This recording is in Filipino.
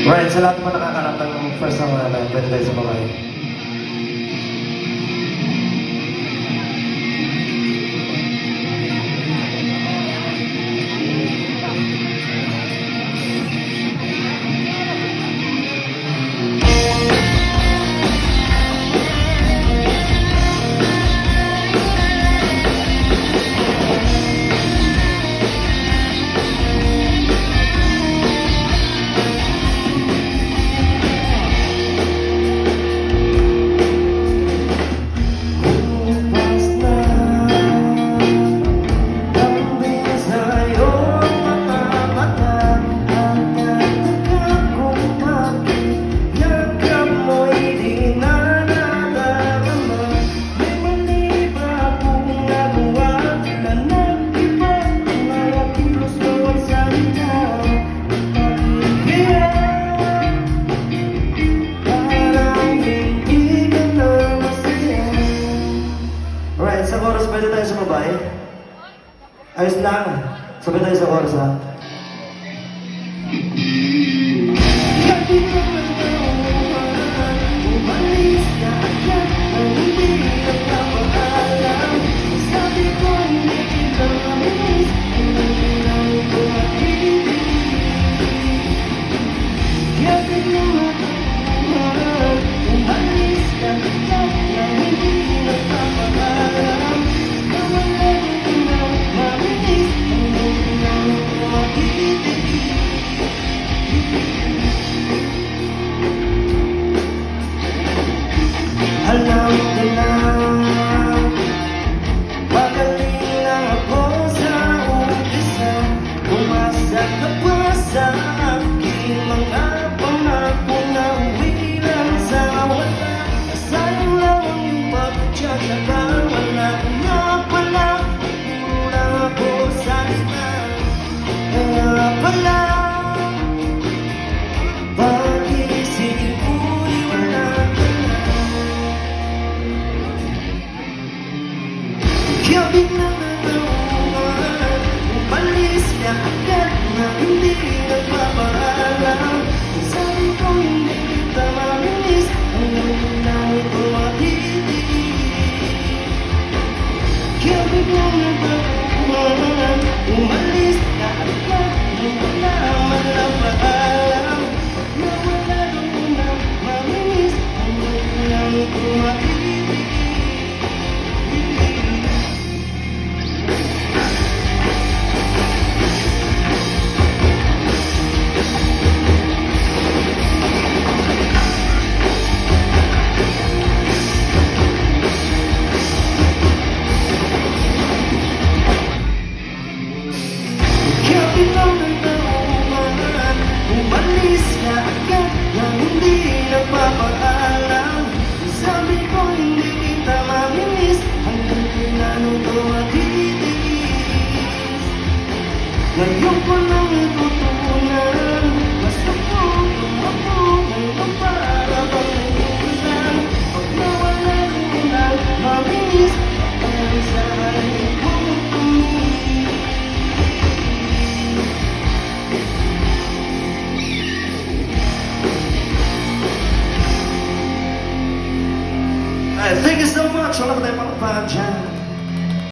Right, sa lahat naman nakakarap ng first song na pwede tayo sa babae. Sa chorus, pwede tayo sa babae? Ayos lang. Sabay tayo sa chorus, ha? Umalis ka agad nang hindi nagpapaalam. Sabi ko hindi kita mamiss, ang nagbilang ko matibig. Kaya biglang natutuhan, umalis ka agad nang hindi nagpapaalam. Alam ko na, magaling lang ako sa umpisa. Umasa ka pa sa aking mga pangako na uwi lang sa wala. Sayang lang ang iyong pagtsatsaga, wala na pala. Puro lang ako sa iba, kaya pala pag-iisip ko'y wala ka na. Kaya biglang nanaungan, umalis ka agad na hindi nagpapaalam. Sabi ko hindi kita mamiss, hanggang na ito matitiis. Kaya biglang nanaungan, umalis ka agad nang wala man lang paalam. Na wala doon na mamiss, hanggang na ito matitiis. Umalis ka agad nang hindi nagpapaalam. Sabi ko hindi kita mamiss, hanggang kailan ito matitiis. Ngayon ko nang natutunan, basta ko tumakbo ngayon para bang ulan. Pag nawala ko lang mamiss, ang sarili kong tumis. Thank you so much. Wala pa tayo pang dyan.